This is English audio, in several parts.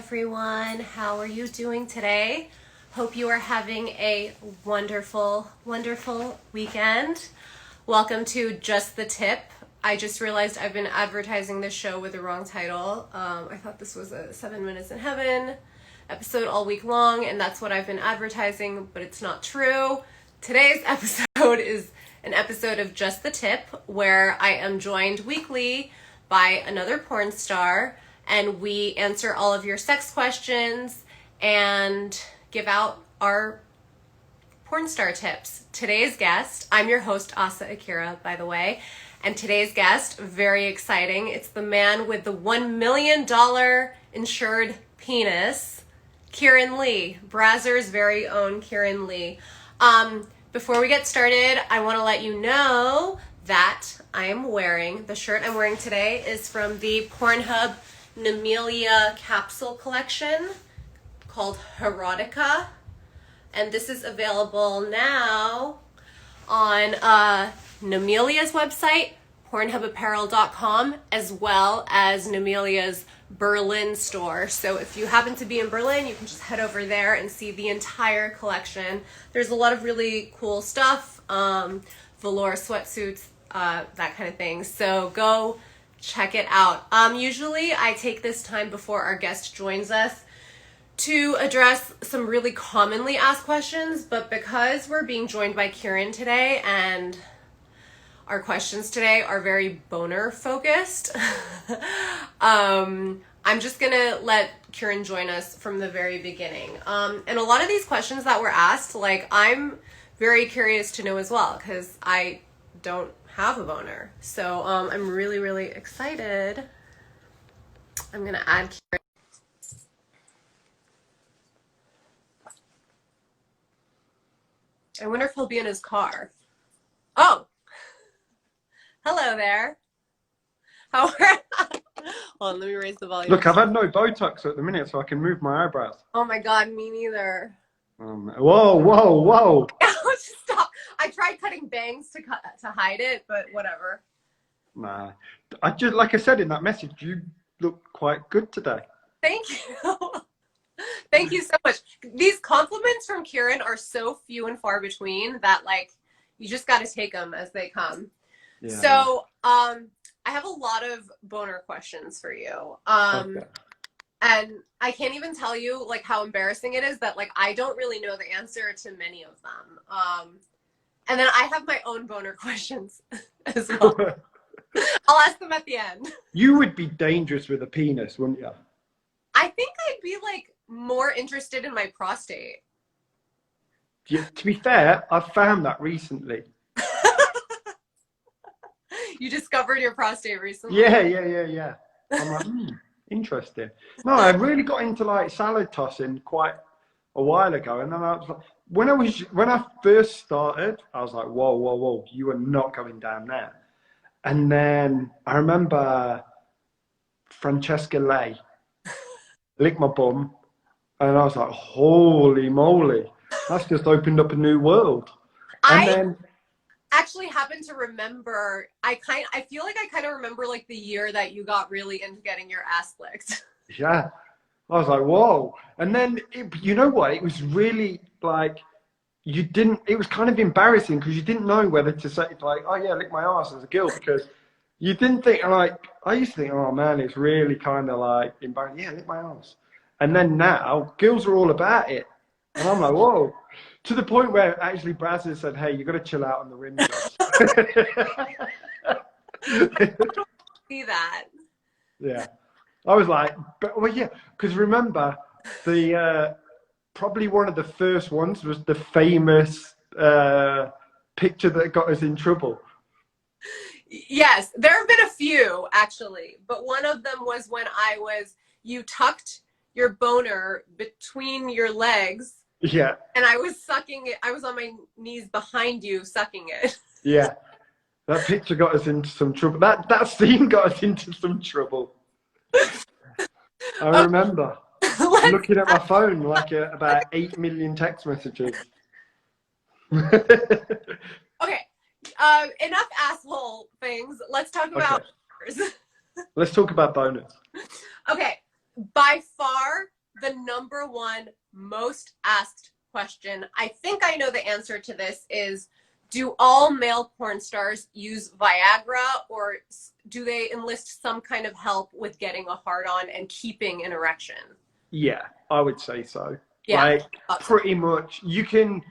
everyone. How are you doing today? Hope you are having a wonderful, wonderful weekend. Welcome to Just the Tip. I just realized I've been advertising this show with the wrong title. I thought this was a 7 Minutes in Heaven episode all week long, and that's what I've been advertising, but it's not true. Today's episode is an episode of Just the Tip, where I am joined weekly by another porn star, and we answer all of your sex questions and give out our porn star tips. Today's guest, I'm your host, Akira, by the way, and today's guest, very exciting, it's the man with the $1 million insured penis, Keiran Lee, Brazzers' very own Keiran Lee. Before we get started, I want to let you know that the shirt I'm wearing today is from the Pornhub Namelia capsule collection called Erotica. And this is available now on Namelia's website, pornhubapparel.com, as well as Namelia's Berlin store. So if you happen to be in Berlin, you can just head over there and see the entire collection. There's a lot of really cool stuff, velour sweatsuits, that kind of thing. So go check it out. Usually I take this time before our guest joins us to address some really commonly asked questions, but because we're being joined by Keiran today and our questions today are very boner focused, I'm just gonna let Keiran join us from the very beginning. And a lot of these questions that were asked, I'm very curious to know as well, because I don't have a boner. So I'm really, really excited. I'm gonna add Keiran. I wonder if he'll be in his car. Oh, hello there. How are Hold on, let me raise the volume. Look, I've had no Botox at the minute, so I can move my eyebrows. Oh my God, me neither. Whoa. Stop. I tried cutting bangs to hide it, but whatever. Nah. Like I said in that message, you look quite good today. Thank you. Thank you so much. These compliments from Keiran are so few and far between that, you just got to take them as they come. Yeah. So, I have a lot of boner questions for you. Okay. And I can't even tell you, how embarrassing it is that, I don't really know the answer to many of them. And then I have my own boner questions as well. I'll ask them at the end. You would be dangerous with a penis, wouldn't you? I think I'd be, more interested in my prostate. Yeah, to be fair, I've found that recently. You discovered your prostate recently? Yeah. I'm like, interesting. No, I really got into salad tossing quite a while ago, and then I was like, when I first started, I was like, whoa, you are not going down there. And then I remember Francesca Lay licked my bum, and I was like, holy moly, that's just opened up a new world. And then actually happen to remember, I feel like I kind of remember the year that you got really into getting your ass licked. Yeah, I was like, whoa. And then you know what, it was really it was kind of embarrassing, because you didn't know whether to say oh yeah, lick my ass as a girl, because you didn't think, I used to think, oh man, it's really kind of embarrassing. Yeah, lick my ass. And then now girls are all about it, and I'm like, whoa. To the point where actually Brazzers said, hey, you got to chill out on the rim jobs. See that. Yeah. I was like, yeah, because remember, probably one of the first ones was the famous picture that got us in trouble. Yes, there have been a few, actually. But one of them was when you tucked your boner between your legs. Yeah. And I was sucking it. I was on my knees behind you sucking it. Yeah. That picture got us into some trouble. That scene got us into some trouble. I remember looking at my phone about 8 million text messages. Okay. Enough asshole things. Let's talk about boners. Let's talk about boners. Okay. By far, the number one most asked question, I think I know the answer to this, is do all male porn stars use Viagra, or do they enlist some kind of help with getting a hard-on and keeping an erection? Yeah, I would say so. Yeah. Like, pretty much, you can,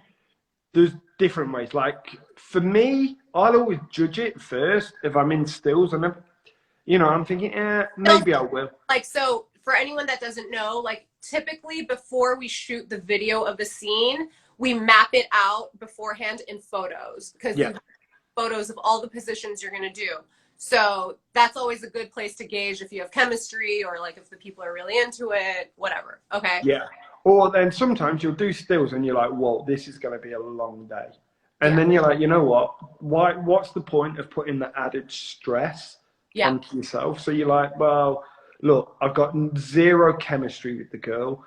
there's different ways. Like, for me, I'll always judge it first if I'm in stills, and I'm thinking, maybe I will. Like, so for anyone that doesn't know, like, typically before we shoot the video of the scene, we map it out beforehand in photos, because you have photos of all the positions you're going to do. So that's always a good place to gauge if you have chemistry, or like if the people are really into it, whatever. Okay. Yeah. Or then sometimes you'll do stills and you're like, whoa, this is going to be a long day. And then you're like, you know what? What's the point of putting the added stress onto yourself? So you're like, well, look, I've got zero chemistry with the girl.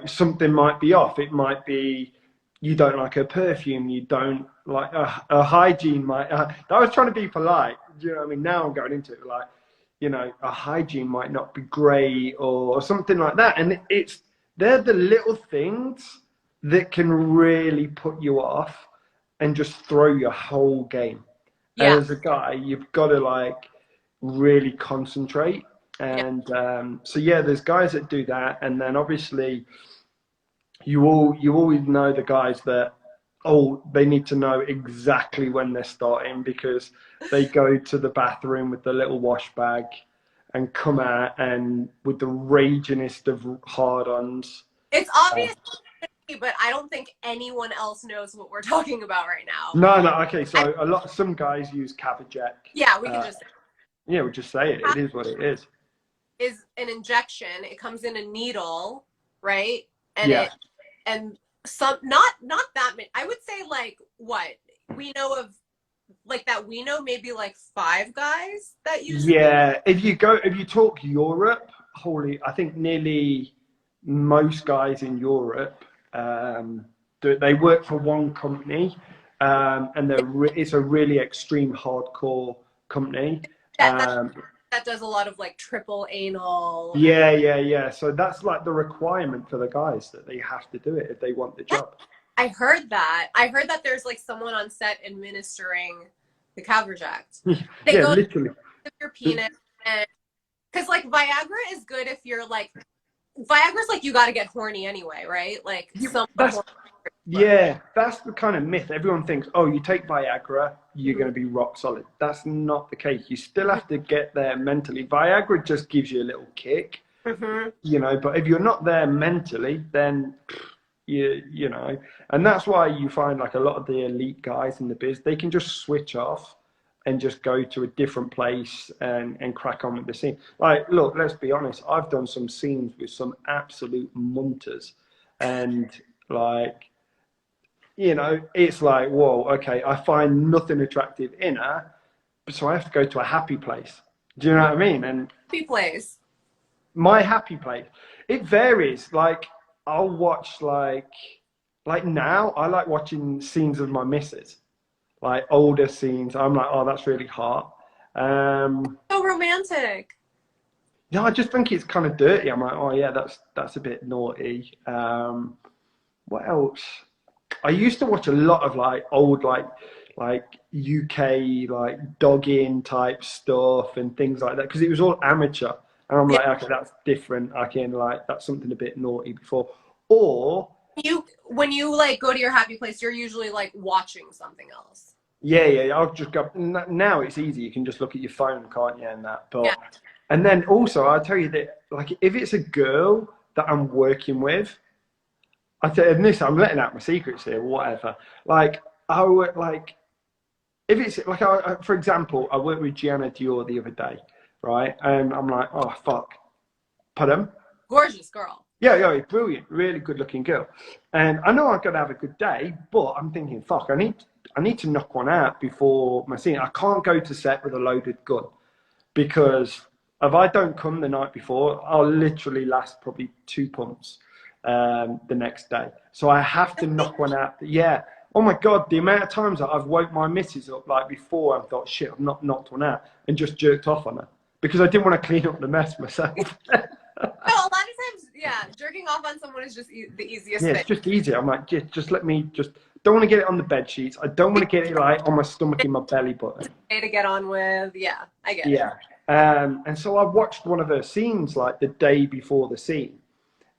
Something might be off. It might be you don't like her perfume. You don't like her hygiene. I was trying to be polite. Do you know what I mean? Now I'm going into it like, a hygiene might not be great or something like that. And they're the little things that can really put you off and just throw your whole game. Yeah. And as a guy, you've got to like really concentrate. And so there's guys that do that, and then obviously you always know the guys that they need to know exactly when they're starting, because they go to the bathroom with the little wash bag and come out and with the ragingest of hard-ons. It's obvious, but I don't think anyone else knows what we're talking about right now. No, okay. So some guys use Cavajek. Yeah, we can just say it. Yeah, we'll just say it. It is what it is. Is an injection. It comes in a needle, right? And some not that many. I would say like what we know of, like that we know maybe like 5 guys that use. Yeah, if you talk Europe, I think nearly most guys in Europe, they work for one company, and it's a really extreme hardcore company. That does a lot of like triple anal. Yeah. So that's like the requirement for the guys, that they have to do it if they want the job. I heard that. There's like someone on set administering the Caverject. They go literally. With your penis, and because like Viagra is good if you're like, Viagra's like you got to get horny anyway, right? Like that's the kind of myth. Everyone thinks, oh, you take Viagra, you're going to be rock solid. That's not the case. You still have to get there mentally. Viagra just gives you a little kick, but if you're not there mentally, then and that's why you find like a lot of the elite guys in the biz, they can just switch off and just go to a different place and crack on with the scene. Like, look, let's be honest. I've done some scenes with some absolute munters, and like, it's like, whoa, okay, I find nothing attractive in her, so I have to go to a happy place. Do you know what I mean? And happy place. My happy place. It varies. Like, I'll watch like now, I like watching scenes of my missus. Like older scenes. I'm like, oh, that's really hot. So romantic. No, I just think it's kind of dirty. I'm like, oh yeah, that's a bit naughty. What else? I used to watch a lot of like old like UK like dogging type stuff and things like that, because it was all amateur. And I'm like, okay, that's different. I can like, that's something a bit naughty before. Or when you like go to your happy place, you're usually like watching something else. Yeah. I'll just go. Now it's easy. You can just look at your phone, can't you? And that. But and then also, I'll tell you that like if it's a girl that I'm working with, I'm letting out my secrets here, whatever. Like I would like if it's like for example, I worked with Gianna Dior the other day, right? And I'm like, oh fuck, pardon? Gorgeous girl. Yeah, brilliant, really good looking girl. And I know I'm gonna have a good day, but I'm thinking, fuck, I need to knock one out before my scene. I can't go to set with a loaded gun, because if I don't come the night before, I'll literally last probably 2 pumps the next day. So I have to knock one out. Yeah. Oh my God, the amount of times that I've woke my missus up like before and thought, shit, I've not knocked one out, and just jerked off on her because I didn't want to clean up the mess myself. No, a lot of times, Yeah, jerking off on someone is just the easiest Yeah, thing. it's just easy. I'm like, just let me just. Don't want to get it on the bed sheets. I don't want to get it like on my stomach in my belly button. To get on with. Yeah, I get it. Yeah. And so I watched one of her scenes like the day before the scene,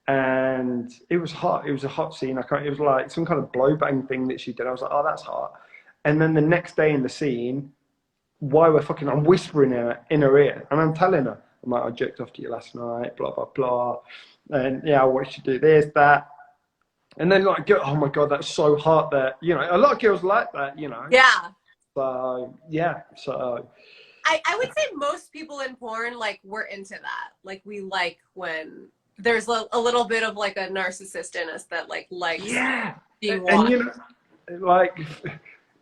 and it was hot. It was a hot scene. It was like some kind of blow bang thing that she did. I was like, oh, that's hot. And then the next day in the scene, while we're fucking, I'm whispering in her ear, and I'm telling her, I'm like, I jerked off to you last night, blah blah blah, and yeah, I watched you do this, that, and then like, oh my god, that's so hot. That a lot of girls like that, Yeah. So yeah, so I would say most people in porn, like, we're into that. Like, we like when there's a little bit of, like, a narcissist in us that, like, likes yeah, being and watched. like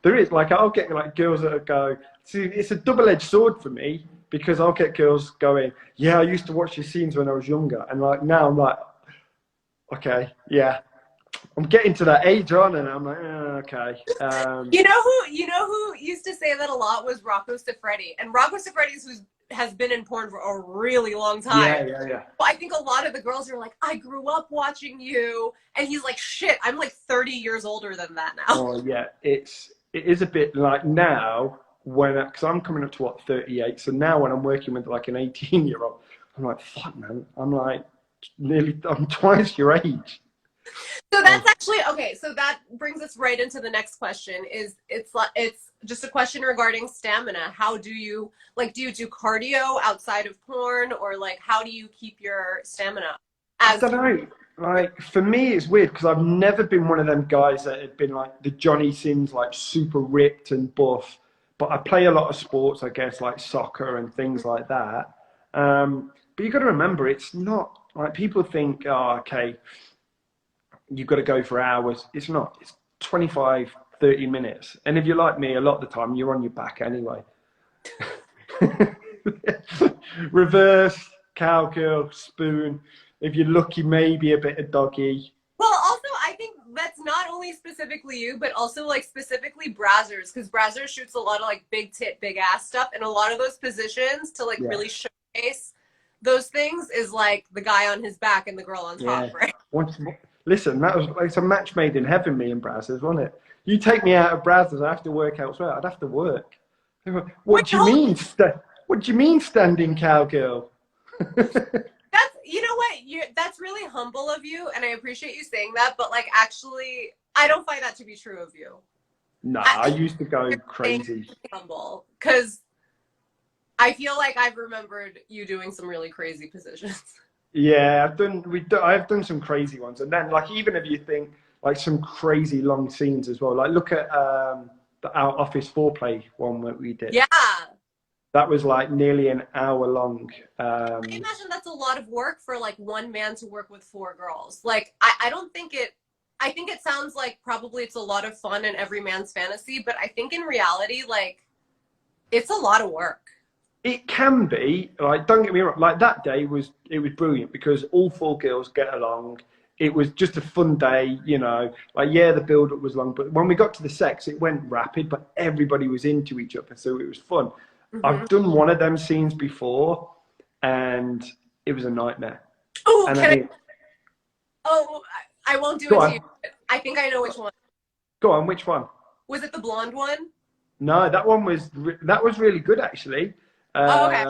there is like I'll get like girls that go. See, it's a double-edged sword for me because I'll get girls going, yeah, I used to watch your scenes when I was younger, and like now I'm like, okay, yeah, I'm getting to that age on, and I'm like, okay. You know who used to say that a lot was Rocco Siffredi, and Rocco Siffredi has been in porn for a really long time. Yeah. But I think a lot of the girls are like, I grew up watching you, and he's like, shit, I'm like 30 years older than that now. Oh yeah, it is a bit like now because I'm coming up to 38, so now when I'm working with like an 18-year-old, I'm like, fuck man, I'm twice your age. So that's actually okay. So that brings us right into the next question. It's just a question regarding stamina. How do you do you do cardio outside of porn, or like how do you keep your stamina? I don't know. Like for me, it's weird because I've never been one of them guys that had been like the Johnny Sins, like super ripped and buff. But I play a lot of sports, I guess, like soccer and things like that. But you got to remember, it's not like people think, oh, okay, you've got to go for hours. It's not. It's 25, 30 minutes. And if you're like me, a lot of the time, you're on your back anyway. Reverse, cowgirl, spoon. If you're lucky, maybe a bit of doggy. Well, also, I think that's not only specifically you, but also like specifically Brazzers, because Brazzers shoots a lot of like big tit, big ass stuff, and a lot of those positions to like really showcase those things is like the guy on his back and the girl on top, right? Listen, that was like a match made in heaven, me and Brazzers, wasn't it? You take me out of Brazzers, I have to work elsewhere. I'd have to work. What do you mean? What do you mean, standing cowgirl? You know what? That's really humble of you, and I appreciate you saying that. But like, actually, I don't find that to be true of you. No, I used to go crazy. Humble, because I feel like I've remembered you doing some really crazy positions. Yeah, I've done some crazy ones, and then like even if you think like some crazy long scenes as well. Like look at our office foreplay one that we did. Yeah. That was like nearly an hour long. I imagine that's a lot of work for like one man to work with four girls. Like, I don't think I think it sounds like probably it's a lot of fun and every man's fantasy, but I think in reality, like, it's a lot of work. It can be, like, don't get me wrong, like that day was brilliant because all four girls get along. It was just a fun day, like, yeah, the build up was long, but when we got to the sex, it went rapid, but everybody was into each other. So it was fun. Mm-hmm. I've done one of them scenes before and it was a nightmare. Oh, I won't do it to you. I think I know which one. Go on, which one? Was it the blonde one? No, that was really good actually. Okay.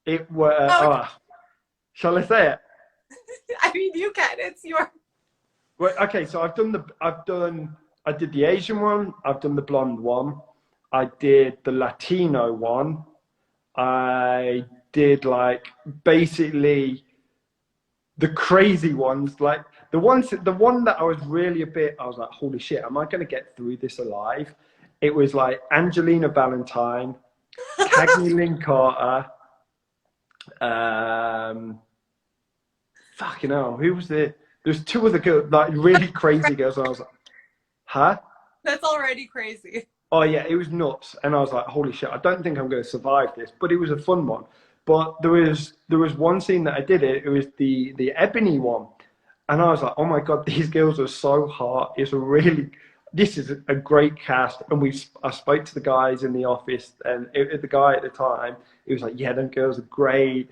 It was. Shall I say it? I mean, you can. It's your. Well, okay. So I did the Asian one. I've done the blonde one. I did the Latino one. I did like basically the crazy ones, like the one that I was really I was like, holy shit, am I going to get through this alive? It was like Angelina Valentine, Cagney Lynn Carter, fucking hell, who was it? There's two other girls, like really crazy girls, and I was like, huh? That's already crazy. Oh yeah, it was nuts, and I was like, holy shit, I don't think I'm going to survive this, but it was a fun one. But there was one scene that I did it was the ebony one, and I was like, oh my god, these girls are so hot. This is a great cast. And I spoke to the guys in the office, and the guy at the time, he was like, yeah, them girls are great.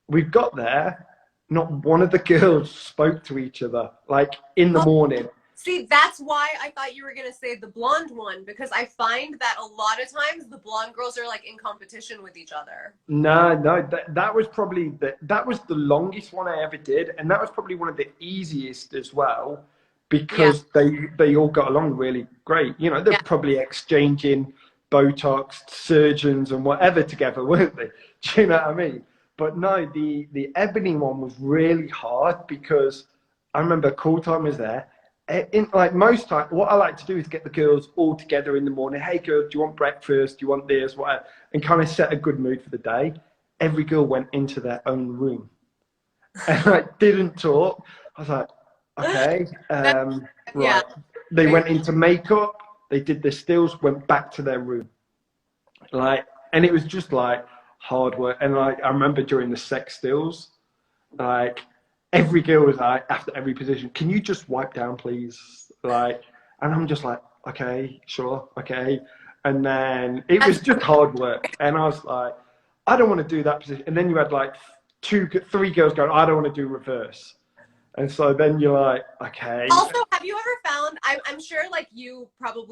We got there, not one of the girls spoke to each other, like in the Oh, morning. see, that's why I thought you were gonna say the blonde one, because I find that a lot of times the blonde girls are like in competition with each other. No, no, that was probably that was the longest one I ever did, and that was probably one of the easiest as well, Yeah, because they all got along really great. You know, they're yeah. probably exchanging Botox, surgeons, and whatever together, weren't they? Do you know what I mean? But no, the ebony one was really hard because I remember Cool Time was there. In like most time, what I like to do is get the girls all together in the morning. Hey, girls, do you want breakfast? Do you want this? Whatever, and kind of set a good mood for the day. Every girl went into their own room and like didn't talk. I was like, okay, That, yeah. right. They went into makeup. They did their stills. Went back to their room. Like, and it was just like hard work. And like, I remember during the sex stills, like every girl was like, after every position, can you just wipe down, please? Like, and I'm just like, okay, sure, okay. And then it was just hard work. And I was like, I don't want to do that position. And then you had like three girls going, I don't want to do reverse. And so then you're like, okay. Also, have you ever found, I'm sure like you probably